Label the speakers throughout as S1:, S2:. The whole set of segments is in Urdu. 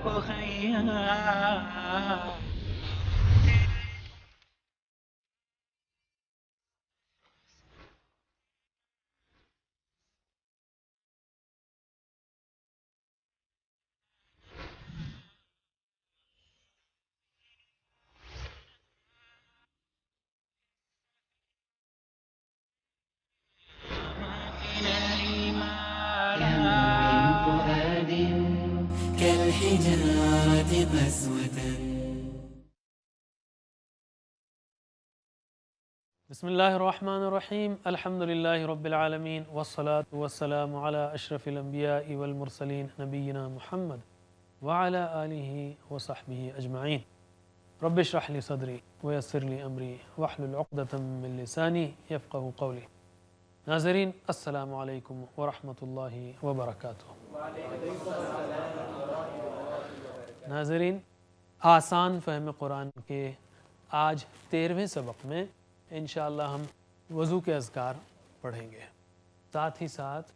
S1: أخيا.
S2: من فؤاد كالحجارة قسوة.
S3: بسم الله الرحمن الرحيم. الحمد لله رب العالمين، والصلاة والسلام على أشرف الأنبياء والمرسلين نبينا محمد وعلى آله وصحبه أجمعين. رب اشرح لي صدري ويسر لي أمري واحلل عقدة من لساني يفقه قولي. ناظرین السلام علیکم ورحمۃ اللہ وبرکاتہ۔ ناظرین، آسان فہم قرآن کے آج 13ویں سبق میں انشاءاللہ ہم وضو کے اذکار پڑھیں گے، ساتھ ہی ساتھ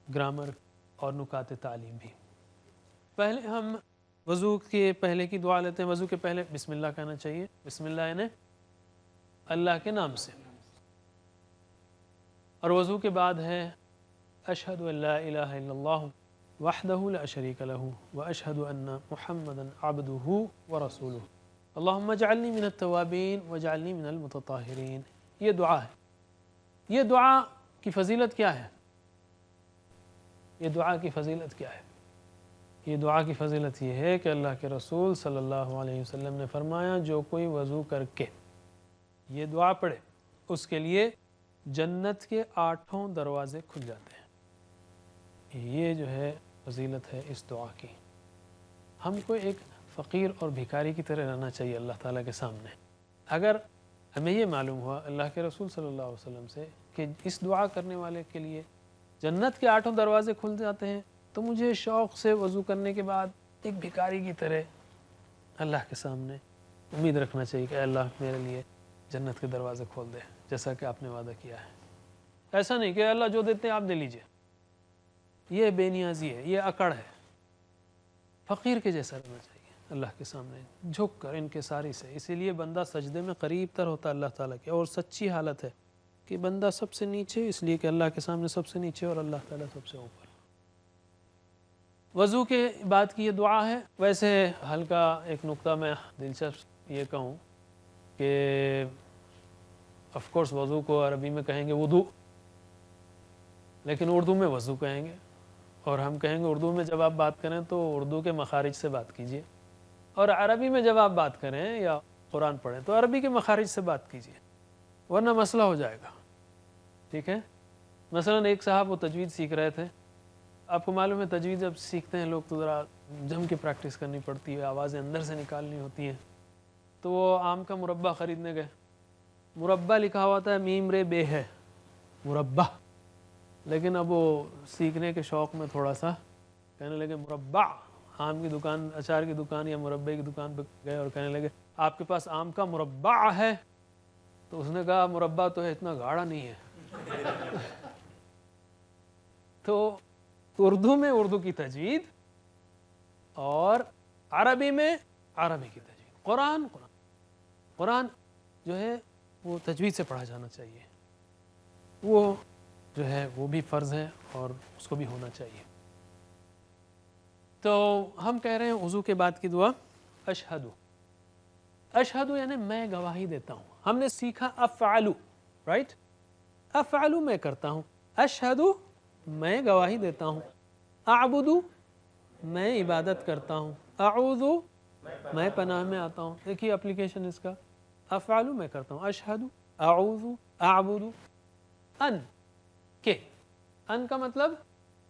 S3: گرامر اور نکات تعلیم بھی۔ پہلے ہم وضو کے پہلے کی دعا لیتے ہیں۔ وضو کے پہلے بسم اللہ کہنا چاہیے۔ بسم اللہ یعنی اللہ کے نام سے، اور وضو کے بعد ہے اشہد ان لا الہ الا اللہ وحدہ لا شریک لہ واشہد ان محمدا عبدہ ورسولہ اللہم اجعلنی من التوابین واجعلنی من المتطہرین۔ یہ دعا ہے۔ یہ دعا کی فضیلت کیا ہے؟ یہ دعا کی فضیلت کیا ہے؟ یہ دعا کی فضیلت یہ ہے کہ اللہ کے رسول صلی اللہ علیہ وسلم نے فرمایا جو کوئی وضو کر کے یہ دعا پڑھے اس کے لیے جنت کے 8 دروازے کھل جاتے ہیں۔ یہ جو ہے فضیلت ہے اس دعا کی۔ ہم کو ایک فقیر اور بھکاری کی طرح رہنا چاہیے اللہ تعالیٰ کے سامنے۔ اگر ہمیں یہ معلوم ہوا اللہ کے رسول صلی اللہ علیہ وسلم سے کہ اس دعا کرنے والے کے لیے جنت کے 8 دروازے کھل جاتے ہیں، تو مجھے شوق سے وضو کرنے کے بعد ایک بھکاری کی طرح اللہ کے سامنے امید رکھنا چاہیے کہ اے اللہ میرے لیے جنت کے دروازے کھول دے، جیسا کہ آپ نے وعدہ کیا ہے۔ ایسا نہیں کہ اللہ جو دیتے ہیں آپ دے لیجئے، یہ بے نیازی ہے، یہ اکڑ ہے۔ فقیر کے جیسا رہنا چاہیے اللہ کے سامنے، جھک کر انکساری سے۔ اسی لیے بندہ سجدے میں قریب تر ہوتا ہے اللہ تعالیٰ کے، اور سچی حالت ہے کہ بندہ سب سے نیچے، اس لیے کہ اللہ کے سامنے سب سے نیچے اور اللہ تعالیٰ سب سے اوپر۔ وضو کے بعد کی یہ دعا ہے۔ ویسے ہلکا ایک نقطہ میں دلچسپ یہ کہوں کہ آف کورس وضو کو عربی میں کہیں گے وضو، لیکن اردو میں وضو کہیں گے، اور ہم کہیں گے اردو میں جب آپ بات کریں تو اردو کے مخارج سے بات کیجئے، اور عربی میں جب آپ بات کریں یا قرآن پڑھیں تو عربی کے مخارج سے بات کیجئے، ورنہ مسئلہ ہو جائے گا۔ ٹھیک ہے؟ مثلا ایک صاحب وہ تجوید سیکھ رہے تھے۔ آپ کو معلوم ہے تجوید جب سیکھتے ہیں لوگ تو ذرا جم کے پریکٹس کرنی پڑتی ہے، آوازیں اندر سے نکالنی ہوتی ہیں۔ تو وہ آم کا مربع خریدنے گئے، مربع لکھا ہوا تھا میم رے بے ہے، مربع، لیکن اب وہ سیکھنے کے شوق میں تھوڑا سا کہنے لگے مربع۔ آم کی دکان، اچار کی دکان یا مربع کی دکان پہ گئے اور کہنے لگے آپ کے پاس آم کا مربع ہے؟ تو اس نے کہا مربع تو ہے، اتنا گاڑھا نہیں ہے۔ تو اردو میں اردو کی تجوید، اور عربی میں عربی کی تجوید۔ قرآن جو ہے وہ تجوید سے پڑھا جانا چاہیے، وہ جو ہے وہ بھی فرض ہے اور اس کو بھی ہونا چاہیے۔ تو ہم کہہ رہے ہیں وضو کے بعد کی دعا اشہدو۔ اشہدو یعنی میں گواہی دیتا ہوں۔ ہم نے سیکھا افعلو، رائٹ؟ افعلو میں کرتا ہوں، اشہدو میں گواہی دیتا ہوں، اعبدو میں عبادت کرتا ہوں، اعوذو میں پناہ میں آتا ہوں۔ دیکھیے اپلیکیشن اس کا، افعلو میں کرتا ہوں، اشہدو، اعوذو، اعبدو، ان کہ، ان کا مطلب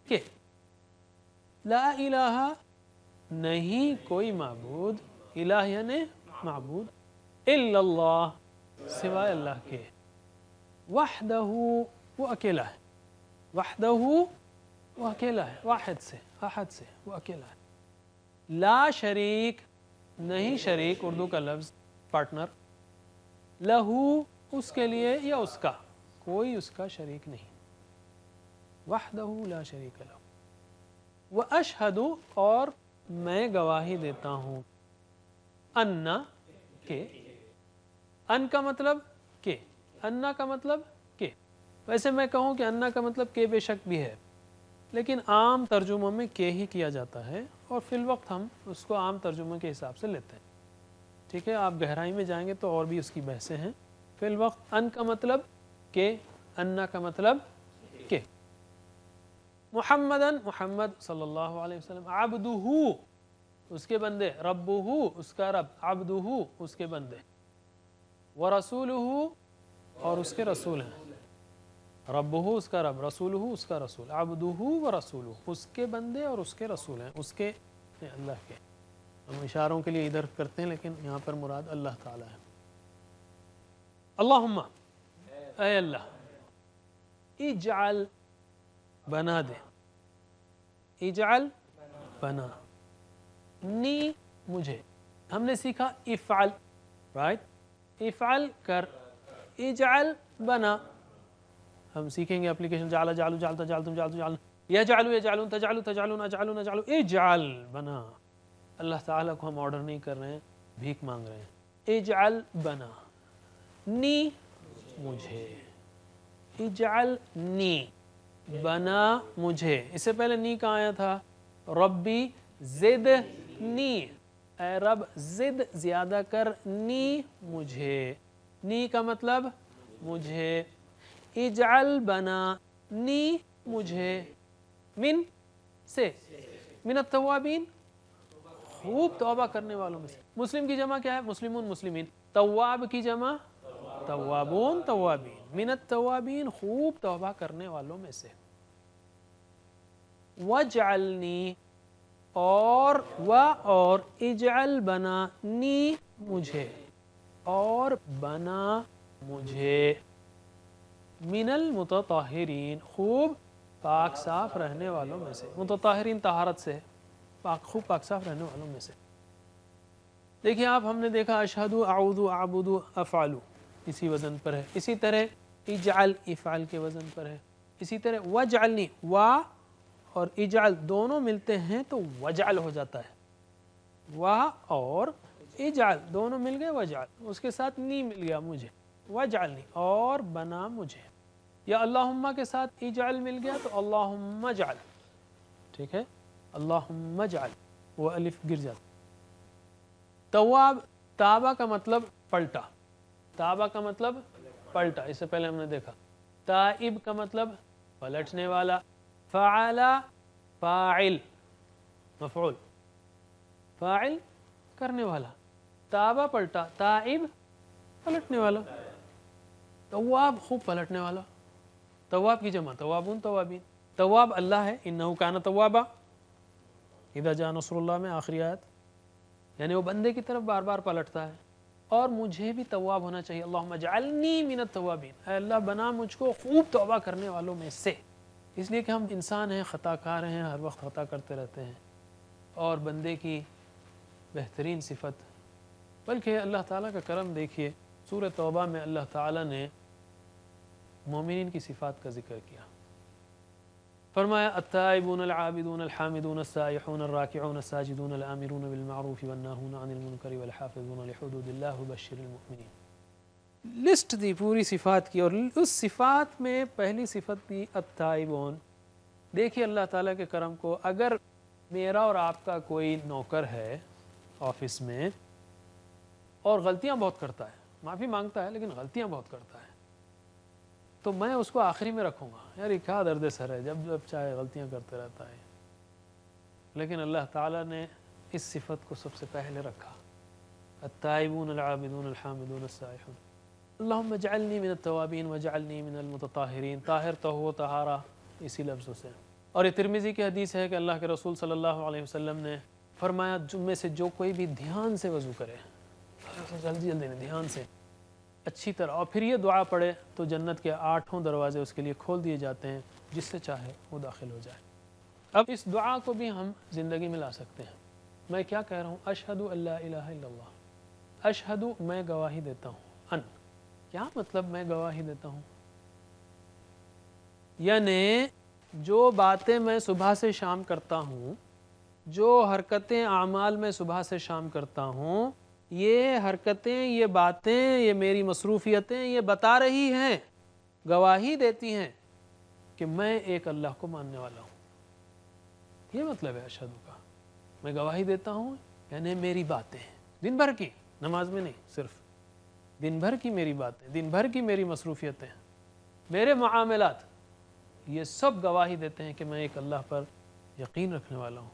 S3: کہ لا الہ نہیں کوئی معبود، الہ یعنی معبود، الا اللہ سوائے اللہ کے، وحدہ وہ اکیلا ہے، وحدہ وہ اکیلا ہے، واحد سے، احد سے، وہ اکیلا ہے، لا شریک نہیں شریک اردو کا لفظ پارٹنر، لہو اس کے لیے یا اس کا، کوئی اس کا شریک نہیں، وحدہ لا شریک لہ، واشہد اور میں گواہی دیتا ہوں انا کہ، ان کا مطلب کہ، انا کا مطلب کہ، ویسے میں کہوں کہ انا کا مطلب کہ بے شک بھی ہے، لیکن عام ترجموں میں کہ ہی کیا جاتا ہے، اور فی الوقت ہم اس کو عام ترجموں کے حساب سے لیتے ہیں، ٹھیک ہے۔ آپ گہرائی میں جائیں گے تو اور بھی اس کی بحثیں ہیں۔ فی الوقت ان کا مطلب کہ، انا کا مطلب کہ، محمدن محمد صلی اللہ علیہ وسلم، عبدہ اس کے بندے، ربہ اس کا رب، عبدہ اس کے بندے، ورسولہ اور اس کے رسول ہیں، ربہ اس کا رب، رسولہ اس کا رسول، عبدہ ورسولہ اس کے بندے اور اس کے رسول ہیں، اس کے اللہ کے، ہم اشاروں کے لیے ادھر کرتے ہیں لیکن یہاں پر مراد اللہ تعالیٰ ہے۔ اللہم اے اللہ، اجعل بنا دے، اجعل بنا، نی مجھے، ہم نے سیکھا افعل، رائٹ، افعل کر، اجعل بنا، ہم سیکھیں گے اپلیکیشن جعل جعلو جعلتا جعلتم جعلتم جعلن، یجعلو یجعلون تجعلو تجعلون اجعلو نجعلو، اجعل بنا، اللہ تعالیٰ کو ہم آرڈر نہیں کر رہے ہیں، بھیک مانگ رہے ہیں، اجعل بنا، نی مجھے، اجعل نی بنا مجھے، اس سے پہلے نی کہاں آیا تھا؟ ربی زد نی، اے رب زد زیادہ کر، نی مجھے، نی کا مطلب مجھے، اجعل بنا نی مجھے، من سے، من التوابین خوب توبہ کرنے والوں میں سے، مسلم کی جمع کیا ہے؟ مسلمون مسلمین، تواب کی جمع توابون توابین، من التوابین خوب توبہ کرنے والوں میں سے، وجعلنی اور اجعل بنا نی مجھے، اور بنا مجھے، من المتطہرین خوب پاک صاف رہنے والوں میں سے، متطہرین طہارت سے، خوب پاک صاف رہنے والوں میں سے۔ دیکھیں آپ، ہم نے دیکھا اشہد، اعوذ، اعبد، افعل اسی وزن پر ہے، اسی طرح اجعل افعل کے وزن پر ہے، اسی طرح وجعلنی، وا اور اجعل دونوں ملتے ہیں تو وجعل ہو جاتا ہے، وا اور اجعل دونوں مل گئے وجعل، اس کے ساتھ نی مل گیا مجھے، وجعلنی اور بنا مجھے، یا اللہم کے ساتھ اجعل مل گیا تو اللہم اجعل، ٹھیک ہے، اللہم اجعل، وہ الف گر جاتا۔ تواب، تابہ کا مطلب پلٹا، تابہ کا مطلب پلٹا، اس سے پہلے ہم نے دیکھا، تائب کا مطلب پلٹنے والا، فعل فاعل مفعول، فاعل کرنے والا، تابہ پلٹا، تائب پلٹنے والا، تواب خوب پلٹنے والا، تواب کی جمع توابون توابین، تواب اللہ ہے، انہو کان توابا، اذا جاء نصر اللہ میں آخری آیت، یعنی وہ بندے کی طرف بار بار پلٹتا ہے، اور مجھے بھی تواب ہونا چاہیے، اللہم اجعلنی من التوابین، اے اللہ بنا مجھ کو خوب توبہ کرنے والوں میں سے، اس لیے کہ ہم انسان ہیں، خطا کار ہیں، ہر وقت خطا کرتے رہتے ہیں، اور بندے کی بہترین صفت، بلکہ اللہ تعالیٰ کا کرم دیکھیے، سورہ توبہ میں اللہ تعالیٰ نے مومنین کی صفات کا ذکر کیا، فرمایا التائبون العابدون الحامدون السائحون الراکعون الساجدون الآمرون بالمعروف والناہون عن المنکر والحافظون لحدود اللہ بشر المؤمنین، لسٹ دی پوری صفات کی، اور اس صفات میں پہلی صفت دی التائبون۔ دیکھیے اللہ تعالیٰ کے کرم کو، اگر میرا اور آپ کا کوئی نوکر ہے آفس میں اور غلطیاں بہت کرتا ہے، معافی مانگتا ہے لیکن غلطیاں بہت کرتا ہے، تو میں اس کو آخری میں رکھوں گا، یار یہ کیا درد سر ہے، جب جب چاہے غلطیاں کرتے رہتا ہے، لیکن اللہ تعالیٰ نے اس صفت کو سب سے پہلے رکھا، التائبون العابدون الحامدون السائحون، اللہم اجعلنی من التوابین واجعلنی من المتطہرین، طاہر طہور طہارہ اسی لفظوں سے۔ اور یہ ترمذی کی حدیث ہے کہ اللہ کے رسول صلی اللہ علیہ وسلم نے فرمایا، جن میں سے جو کوئی بھی دھیان سے وضو کرے، جلدی جلدی نہیں، دھیان سے اچھی طرح، اور پھر یہ دعا پڑھے تو جنت کے 8 دروازے اس کے لیے کھول دیے جاتے ہیں، جس سے چاہے وہ داخل ہو جائے۔ اب اس دعا کو بھی ہم زندگی میں لا سکتے ہیں۔ میں کیا کہہ رہا ہوں؟ اشہد ان لا الہ الا اللہ، اشہد میں گواہی دیتا ہوں، ان کیا مطلب میں گواہی دیتا ہوں؟ یعنی جو باتیں میں صبح سے شام کرتا ہوں جو حرکتیں اعمال میں صبح سے شام کرتا ہوں، یہ حرکتیں، یہ باتیں، یہ میری مصروفیتیں یہ بتا رہی ہیں، گواہی دیتی ہیں کہ میں ایک اللہ کو ماننے والا ہوں۔ یہ مطلب ہے اشہدو کا، میں گواہی دیتا ہوں، یعنی میری باتیں دن بھر کی، نماز میں نہیں، صرف دن بھر کی میری باتیں، دن بھر کی میری مصروفیتیں، میرے معاملات، یہ سب گواہی دیتے ہیں کہ میں ایک اللہ پر یقین رکھنے والا ہوں۔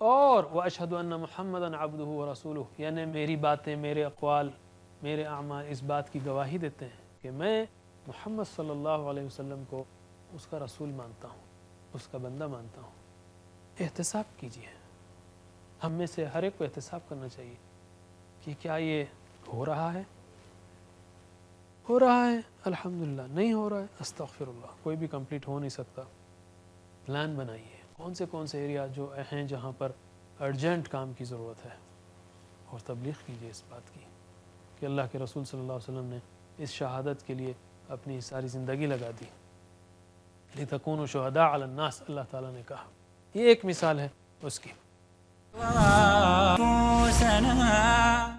S3: اور وَأَشْهَدُ أَنَّ مُحَمَّدًا عَبْدُهُ وَرَسُولُهُ، یعنی میری باتیں، میرے اقوال، میرے اعمال اس بات کی گواہی دیتے ہیں کہ میں محمد صلی اللہ علیہ وسلم کو اس کا رسول مانتا ہوں، اس کا بندہ مانتا ہوں۔ احتساب کیجیے، ہم میں سے ہر ایک کو احتساب کرنا چاہیے کہ کیا یہ ہو رہا ہے؟ ہو رہا ہے الحمدللہ، نہیں ہو رہا ہے استغفر اللہ، کوئی بھی کمپلیٹ ہو نہیں سکتا۔ پلان بنائیے کون سے ایریا جو ہیں جہاں پر ارجنٹ کام کی ضرورت ہے، اور تبلیغ کیجیے اس بات کی کہ اللہ کے رسول صلی اللہ علیہ وسلم نے اس شہادت کے لیے اپنی ساری زندگی لگا دی، لِتَكُونُوا شُهَدَاءَ عَلَى النَّاسِ، اللہ تعالیٰ نے کہا۔ یہ ایک مثال ہے اس کی۔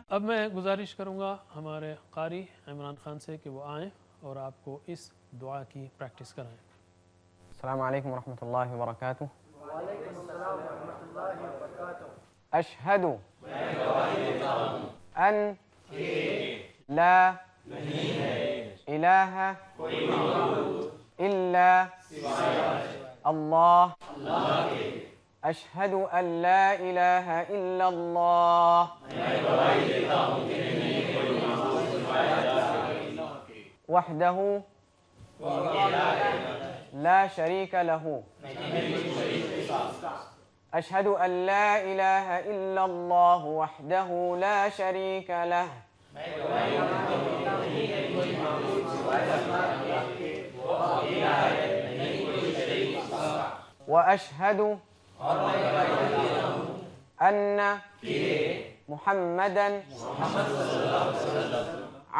S3: اب میں گزارش کروں گا ہمارے قاری عمران خان سے کہ وہ آئیں اور آپ کو اس دعا کی پریکٹس کرائیں۔
S1: السلام علیکم ورحمۃ اللہ وبرکاتہ۔ اشہد ان لا الہ الا اللہ، اشہد ان لا الہ الا اللہ وحدہ لا شریک لہ، اشہد ان لا الہ الا اللہ وحدہ لا شریک لہ، واشہد ان محمدا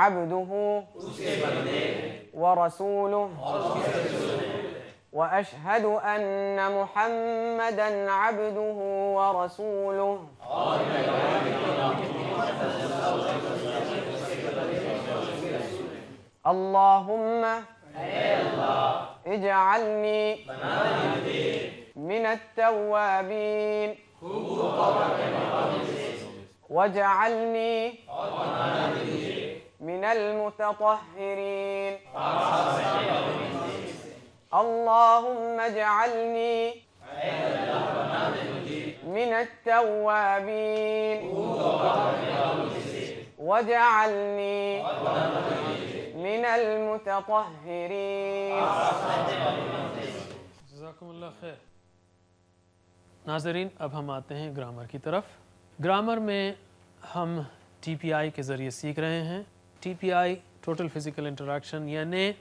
S1: عبدہ ورسولہ، واشہد ان محمدا عبدہ ورسولہ، اللہم اجعلنی من التوابین واجعلنی من المتطہرین، اللہم اجعلنی من التوابین واجعلنی من المتطہرین۔
S3: جزاکم اللہ خیر۔ ناظرین، اب ہم آتے ہیں گرامر کی طرف۔ گرامر میں ہم ٹی پی آئی کے ذریعے سیکھ رہے ہیں۔ ٹی پی آئی ٹوٹل فزیکل انٹریکشن، یعنی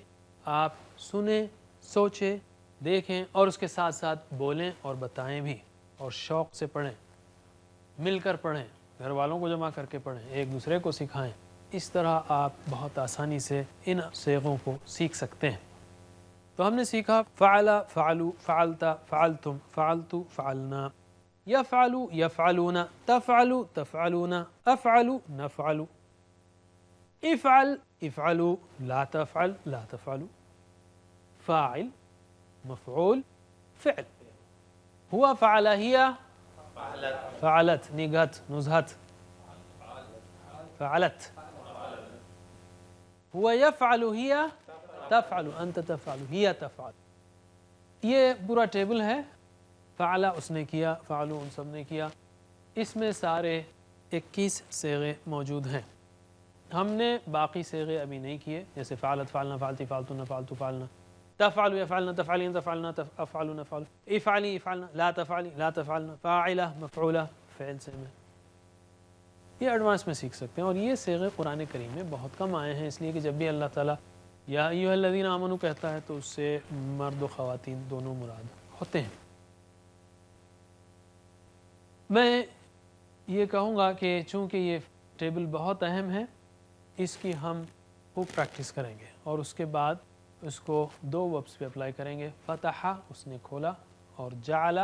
S3: آپ سنیں، سوچیں، دیکھیں اور اس کے ساتھ ساتھ بولیں اور بتائیں بھی، اور شوق سے پڑھیں، مل کر پڑھیں، گھر والوں کو جمع کر کے پڑھیں، ایک دوسرے کو سکھائیں۔ اس طرح آپ بہت آسانی سے ان صیغوں کو سیکھ سکتے ہیں۔ تو ہم نے سیکھا فعل، فعلوا، فعلت، فعلتم، فعلت، فعلنا، یفعل، یفعلون، تفعل، تفعلون، افعل، نفعل، افعل، افعلوا، لا تفعل، لا تفعل، فاعل، مفعول، فعل۔ ہوا فعل، ہی فعلت، نگہت، نزہت، فعلت۔ ہوا یفعل، ہی تفعل، انت تفعل، ہی تفعل۔ یہ پورا ٹیبل ہے، فعل اس نے کیا، فعلوا ان سب نے کیا، اس میں سارے 21 صیغے موجود ہیں۔ ہم نے باقی صیغے ابھی نہیں کیے، جیسے فعلت، فعلنا، فعلتی، فعلتن، فعلت، فعلنا، تفعل، یفعلنا، تفعلین، تفعلنا، افعل، نفعل، افعلی، افعلنا، لا تفعلی، لا تفعلنا، فاعلہ، مفعولہ، فعل سے میں یہ ایڈوانس میں سیکھ سکتے ہیں۔ اور یہ صیغے قرآن کریم میں بہت کم آئے ہیں، اس لیے کہ جب بھی اللہ تعالیٰ یا ایھا الذین آمنوا کہتا ہے تو اس سے مرد و خواتین دونوں مراد ہوتے ہیں۔ میں یہ کہوں گا کہ چونکہ یہ ٹیبل بہت اہم ہے، اس کی ہم خوب پریکٹس کریں گے اور اس کے بعد اس کو 2 وربس پہ اپلائی کریں گے۔ فتح اس نے کھولا، اور جعل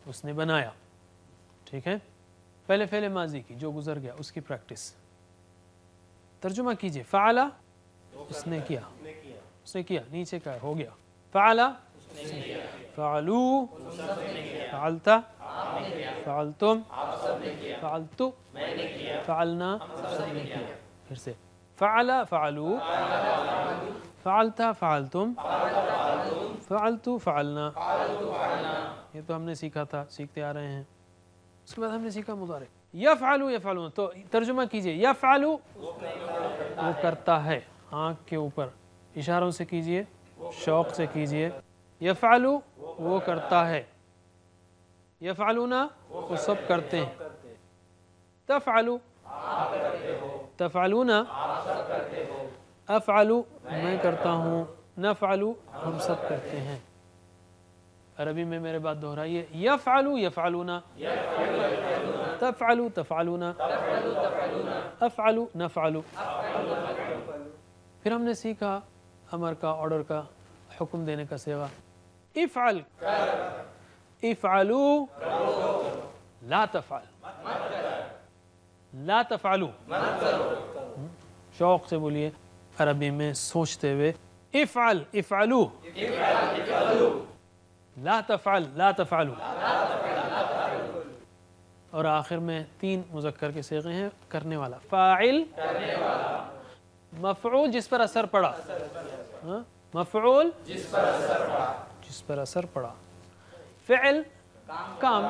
S3: اس نے بنایا۔ ٹھیک ہے، پہلے فعل ماضی کی جو گزر گیا اس کی پریکٹس. ترجمہ کیجئے. فعلا اس نے کیا، اس نے کیا، نیچے کا ہو گیا. فعلا فعلو فعلت فعلتم فعلتو فعلنا پھر سے فعلا فعلو فعلت فعلتم فعلتو فعلنا. یہ تو ہم نے سیکھا تھا، سیکھتے آ رہے ہیں. اس کے بعد ہم نے سیکھا مضارع. یفعلو یفعلون، تو ترجمہ کیجئے. یفعلو وہ کرتا ہے، آنکھ کے اوپر اشاروں سے کیجئے، شوق سے کیجئے. یفعلو وہ کرتا ہے. یفعلون وہ سب کرتے ہیں. تفعلو تفعلون افعلو میں کرتا ہوں. نفعلو ہم سب کرتے ہیں. عربی میں میرے بات دہرائیے. یفعلو یفعلون تفعلو تفعلون افعلو نفعلو. پھر ہم نے سیکھا امر کا، آرڈر کا، حکم دینے کا صیغہ. افعل افعلو لا تفعل لا تفعلو. شوق سے بولیے عربی میں سوچتے ہوئے. افعل افعلو لا تفعل لا تفعلو. اور آخر میں 3 مذکر کے صیغے ہیں. کرنے والا، فاعل، مفعول جس پر اثر پڑا، مفعول جس پر اثر پڑا، فعل کام،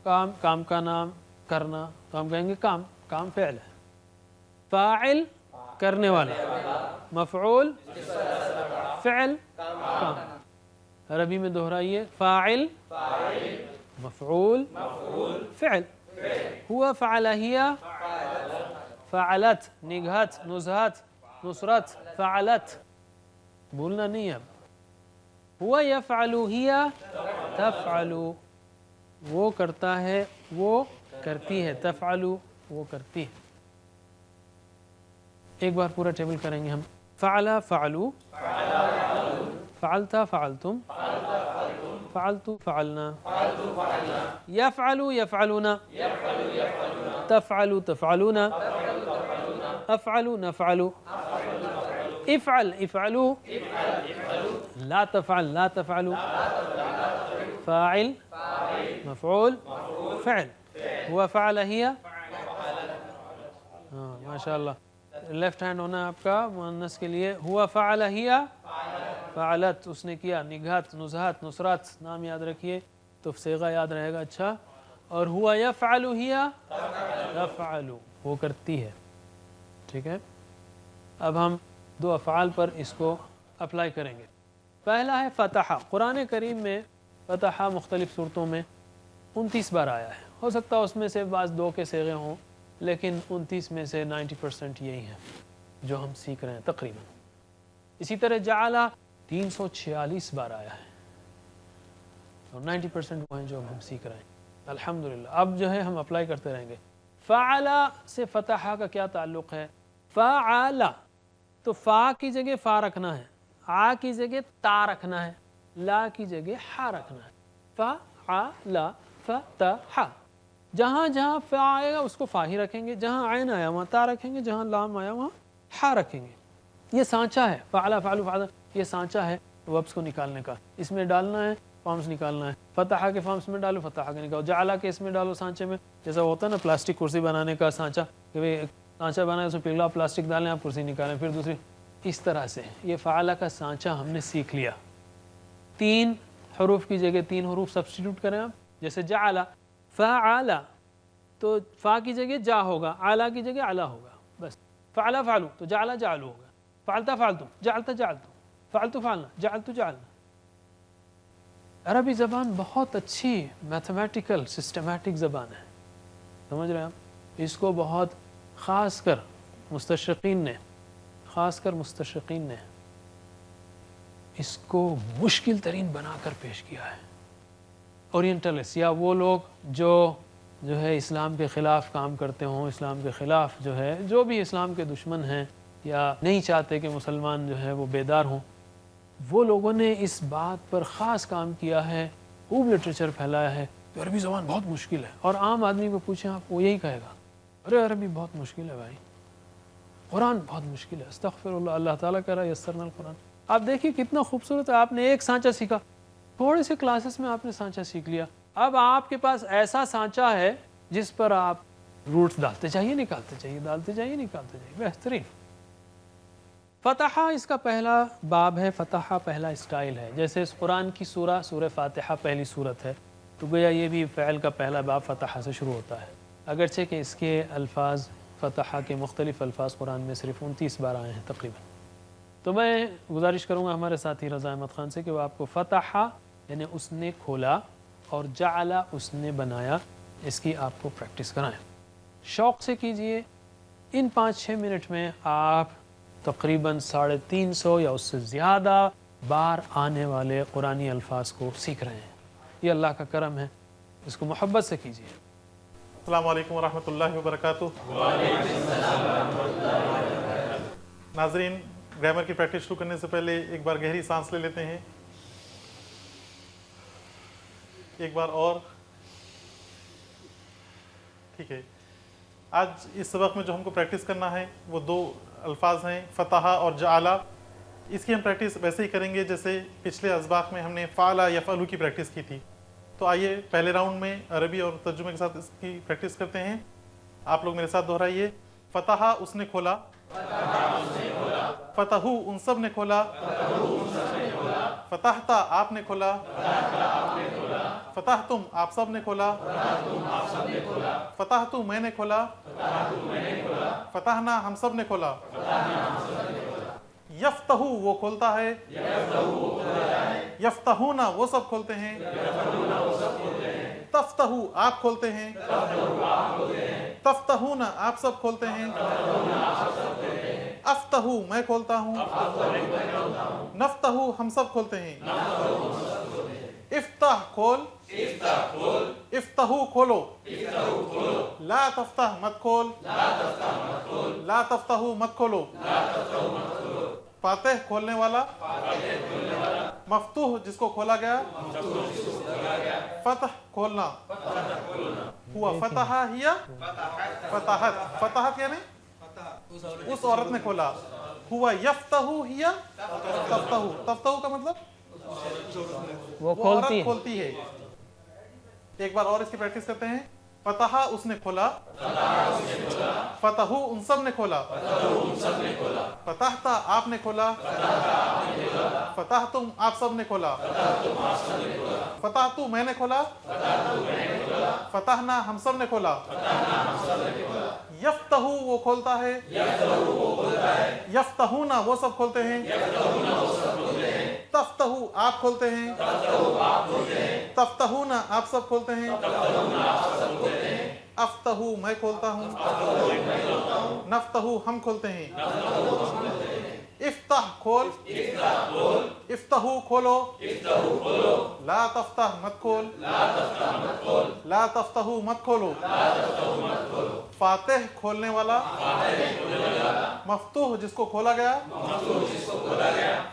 S3: کام کام کا نام کرنا تو ہم کہیں گے کام، کام فعل ہے. فاعل کرنے والا، مفعول فعل کام. عربی میں دہرائیے. فاعل مفعول فعل. ہوا فعل ہی فعلت نگہت نزہت نصرت فعلت. بھولنا نہیں اب. ہوا یفعل ہی تفعل وہ کرتا ہے، وہ کرتی ہے. تفعل وہ کرتی ہے. ایک بار پورا ٹیبل کریں گے ہم. فعل فعلو فعلت فعلتم فعلتو فعلنا يفعل يفعلون تفعل تفعلون افعل نفعل افعل افعلوا لا تفعل لا تفعلوا فاعل مفعول فعل. هو فعل هي ماشاء اللہ. لیفٹ ہینڈ ہونا آپ کا مؤنث کے لیے. ہوا فعل ہی فعلت اس نے کیا. نگہت نزہت نصرت نام یاد رکھیے تو صیغہ یاد رہے گا اچھا. اور ہوا یفعل ہی یفعل وہ کرتی ہے. ٹھیک ہے. اب ہم 2 افعال پر اس کو اپلائی کریں گے. پہلا ہے فتح. قرآن کریم میں فتح مختلف صورتوں میں 29 بار آیا ہے. ہو سکتا ہے اس میں سے بعض 2 کے صیغے ہوں، لیکن 29 میں سے 90% یہی ہیں جو ہم سیکھ رہے ہیں تقریباً. اسی طرح جعل 346 بار آیا ہے اور 90% وہ ہیں جو ہم سیکھ رہے ہیں الحمدللہ. اب جو ہے ہم اپلائی کرتے رہیں گے. فعل سے فتح کا کیا تعلق ہے؟ فعل تو فا کی جگہ فا رکھنا ہے، آ کی جگہ تا رکھنا ہے، لا کی جگہ ہا رکھنا ہے. فعل فتح. جہاں جہاں فا آئے گا اس کو فا ہی رکھیں گے، جہاں عین آیا وہاں تا رکھیں گے، جہاں لام آیا وہاں ہا رکھیں گے. یہ سانچہ ہے. فعل فعل فعل یہ سانچہ ہے وربس کو نکالنے کا. اس میں ڈالنا ہے، فارمز نکالنا ہے. فتح کے فارمز میں ڈالو، فتح کے نکالو. جعل کے اس میں ڈالو سانچے میں. جیسا ہوتا ہے نا پلاسٹک کرسی بنانے کا سانچہ، کہ بھئی سانچہ بنائے اس میں پگھلا پلاسٹک ڈالیں، آپ کرسی نکالیں، پھر دوسری. اس طرح سے یہ فعل کا سانچہ ہم نے سیکھ لیا. 3 حروف کی جگہ 3 حروف سبسٹیٹیوٹ کریں آپ. جیسے جعل فعل تو فا کی جگہ جا ہوگا، علا کی جگہ علا ہوگا بس. فعل فعلو تو جعل جعلو ہوگا. فعلت فعلتم جعلت جعلتم فعلت فعلنا جعلت جعلنا. عربی زبان بہت اچھی میتھمیٹیکل سسٹمیٹک زبان ہے. سمجھ رہے ہیں آپ؟ اس کو بہت خاص کر مستشرقین نے اس کو مشکل ترین بنا کر پیش کیا ہے. اورینٹلسٹ یا وہ لوگ جو ہے اسلام کے خلاف کام کرتے ہوں، اسلام کے خلاف جو بھی اسلام کے دشمن ہیں یا نہیں چاہتے کہ مسلمان جو ہے وہ بیدار ہوں، وہ لوگوں نے اس بات پر خاص کام کیا ہے، خوب لٹریچر پھیلایا ہے تو عربی زبان بہت مشکل ہے، اور عام آدمی کو پوچھیں آپ وہ یہی کہے گا ارے عربی بہت مشکل ہے بھائی، قرآن بہت مشکل ہے، استغفر اللہ، اللہ تعالیٰ کہہ رہا ہے یسرنا القرآن۔ آپ دیکھیے کتنا خوبصورت ہے، آپ نے ایک سانچہ سیکھا، تھوڑے سے کلاسز میں آپ نے سانچہ سیکھ لیا، اب آپ کے پاس ایسا سانچہ ہے جس پر آپ روٹس ڈالتے جائیے نکالتے جائیے، ڈالتے جائیے نکالتے جائیے، بہترین۔ فتحہ اس کا پہلا باب ہے، فتحہ پہلا اسٹائل ہے، جیسے اس قرآن کی سورہ فاتحہ پہلی سورت ہے، تو گویا یہ بھی فعل کا پہلا باب فتحہ سے شروع ہوتا ہے، اگرچہ کہ اس کے الفاظ فتحہ کے مختلف الفاظ قرآن میں صرف 29 بار آئے ہیں تقریباً۔ تو میں گزارش کروں گا ہمارے ساتھی رضا احمد خان سے کہ وہ آپ کو فتحہ یعنی اس نے کھولا اور جعل اس نے بنایا، اس کی آپ کو پریکٹس کرائیں، شوق سے کیجئے۔ ان 5-6 منٹ میں آپ تقریباً 350 یا اس سے زیادہ بار آنے والے قرآنی الفاظ کو سیکھ رہے ہیں، یہ اللہ کا کرم ہے، اس کو محبت سے کیجئے۔
S4: السلام علیکم ورحمۃ اللہ وبرکاتہ۔ ناظرین، گرامر کی پریکٹس شروع کرنے سے پہلے ایک بار گہری سانس لے لیتے ہیں، ایک بار اور، ٹھیک ہے۔ آج اس سبق میں جو ہم کو پریکٹس کرنا ہے وہ 2 الفاظ ہیں، فتحہ اور جعل۔ اس کی ہم پریکٹس ویسے ہی کریں گے جیسے پچھلے اسباق میں ہم نے فعل یفعل کی پریکٹس کی تھی۔ تو آئیے پہلے راؤنڈ میں عربی اور ترجمے کے ساتھ اس کی پریکٹس کرتے ہیں۔ آپ لوگ میرے ساتھ دہرائیے، فتحہ اس نے کھولا، فتحو ان سب نے کھولا، فتحتا آپ نے کھولا، فتحتم آپ سب نے کھولا، فتحتو میں نے کھولا، فتحنا ہم سب نے کھولا۔ یفتحو وہ کھولتا ہے، یفتحونا وہ سب کھولتے ہیں، تفتحو آپ کھولتے ہیں، تفتحونا آپ سب کھولتے ہیں، افتحو میں کھولتا ہوں، نفتحو ہم سب کھولتے ہیں۔ افتح کھول، افتحو کھولو، لا تفتح مت کھول، لا تفتحو مت کھولو۔ فاتح کھولنے والا، مفتوح جس کو کھولا گیا، فتح کھولنا، ہوا فتح ہیا فتحت، فتحت یعنی اس عورت نے کھولا، ہوا یفتح ہیا تفتح، تفتح کا مطلب وہ عورت کھولتی ہے۔ ایک بار اور اس کی پریکٹس کرتے ہیں، فتح اس نے کھولا، فتحو ان سب نے کھولا، فتحتا آپ نے کھولا، فتحتم آپ سب نے کھولا، فتحتو میں نے کھولا، فتحنا ہم سب نے کھولا۔ یفتحو وہ کھولتا ہے، یفتحونا وہ سب کھولتے ہیں، تفتحو آپ کھولتے ہیں، تفتحونا آپ سب کھولتے ہیں، افتحو میں کھولتا ہوں، نفتحو ہم کھولتے ہیں۔ افتح کھول، افتحو کھولو، لا تفتح مت کھول، لا تفتحو مت کھولو۔ فاتح کھولنے والا، مفتوح جس کو کھولا گیا،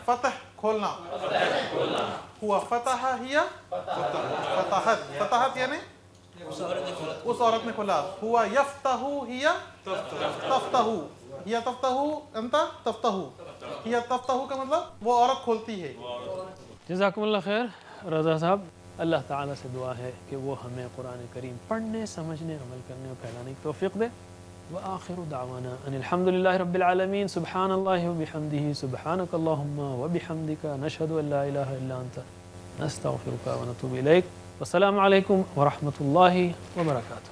S4: فتح کھولنا، ہوا فتح ہیا فتحت، فتحت یعنی اس عورت نے کھولا، ہوا یفتح ہیا تفتح، ہیا تفتح انت تفتح، ہیا تفتح کا مطلب وہ عورت کھولتی ہے۔
S3: جزاکم اللہ خیر رضا صاحب، اللہ تعالیٰ سے دعا ہے کہ وہ ہمیں قرآن کریم پڑھنے، سمجھنے، عمل کرنے اور پھیلانے کی توفیق دے۔ وآخر دعوانا ان الحمد للہ رب العالمین، سبحان اللہ وبحمدہ، سبحانک اللہم وبحمدک، نشہد ان لا الہ الا انت، نستغفرک ونتوب الیک۔ والسلام علیکم ورحمۃ اللہ وبرکاتہ۔